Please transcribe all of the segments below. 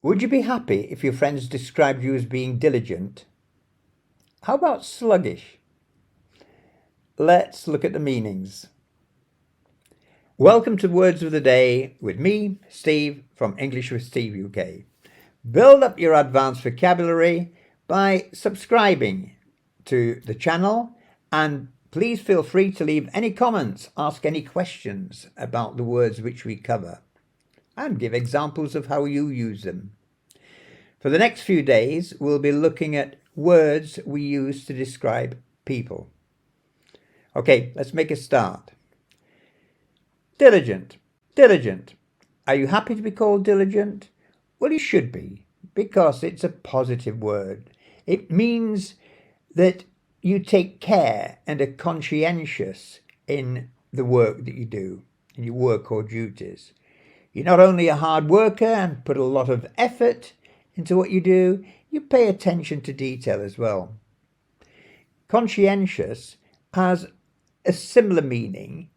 Would you be happy if your friends described you as being diligent? How about sluggish? Let's look at the meanings. Welcome to Words of the Day with me, Steve, from English with Steve UK. Build up your advanced vocabulary by subscribing to the channel, and please feel free to leave any comments, ask any questions about the words which we cover, and give examples of how you use them. For the next few days, we'll be looking at words we use to describe people. Okay, let's make a start. Diligent. Diligent. Are you happy to be called diligent? Well, you should be, because it's a positive word. It means that you take care and are conscientious in the work that you do, in your work or duties. You're not only a hard worker and put a lot of effort into what you do, you pay attention to detail as well. Conscientious has a similar meaning.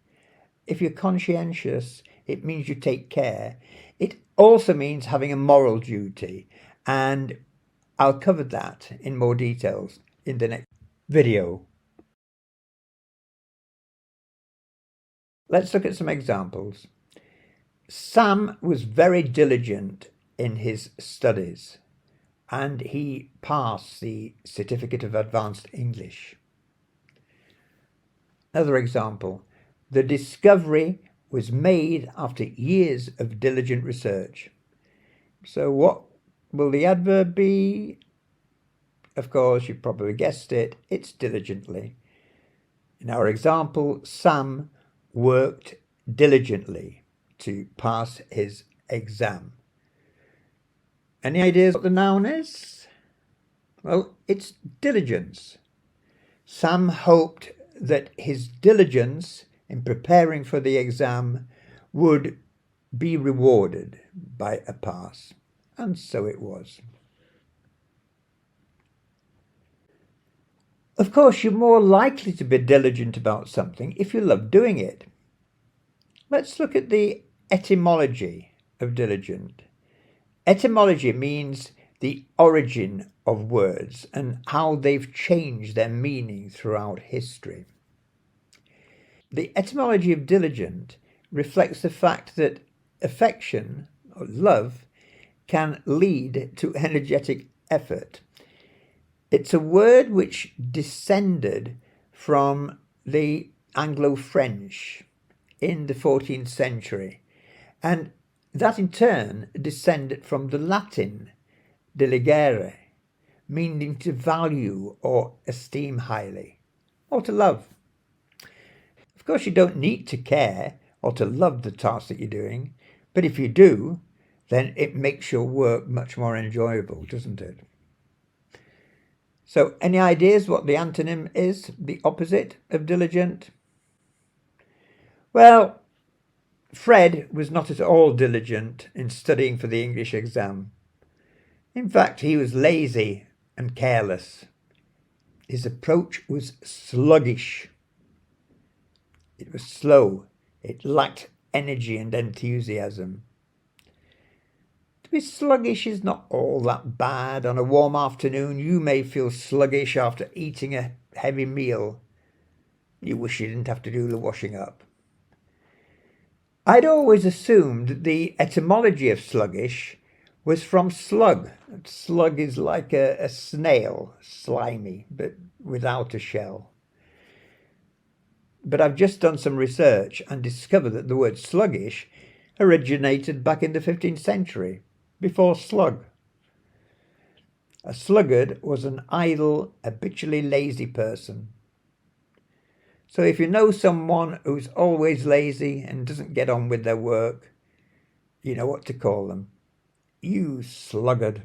If you're conscientious, it means you take care. It also means having a moral duty, and I'll cover that in more details in the next video. Let's look at some examples. Sam was very diligent in his studies, and he passed the Certificate of Advanced English. Another example, the discovery was made after years of diligent research. So what will the adverb be? Of course, you probably guessed it, it's diligently. In our example, Sam worked diligently to pass his exam. Any ideas what the noun is? Well, it's diligence. Sam hoped that his diligence in preparing for the exam would be rewarded by a pass, and so it was. Of course, you're more likely to be diligent about something if you love doing it. Let's look at the etymology of diligent. Etymology means the origin of words and how they've changed their meaning throughout history. The etymology of diligent reflects the fact that affection or love can lead to energetic effort. It's a word which descended from the Anglo-French in the 14th century, and that in turn descended from the Latin diligere, meaning to value or esteem highly, or to love. Of course, you don't need to care or to love the task that you're doing, but if you do, then it makes your work much more enjoyable, doesn't it? So, any ideas what the antonym is, the opposite of diligent? Well, Fred was not at all diligent in studying for the English exam. In fact, he was lazy and careless. His approach was sluggish. It was slow. It lacked energy and enthusiasm. To be sluggish is not all that bad. On a warm afternoon, you may feel sluggish after eating a heavy meal. You wish you didn't have to do the washing up. I'd always assumed that the etymology of sluggish was from slug. Slug is like a snail, slimy, but without a shell. But I've just done some research and discovered that the word sluggish originated back in the 15th century, before slug. A sluggard was an idle, habitually lazy person. So if you know someone who's always lazy and doesn't get on with their work, you know what to call them. You sluggard.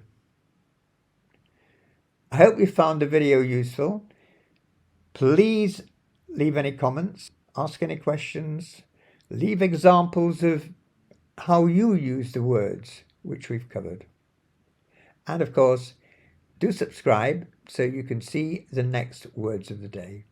I hope you found the video useful. Please leave any comments, ask any questions, leave examples of how you use the words which we've covered. And of course, do subscribe so you can see the next words of the day.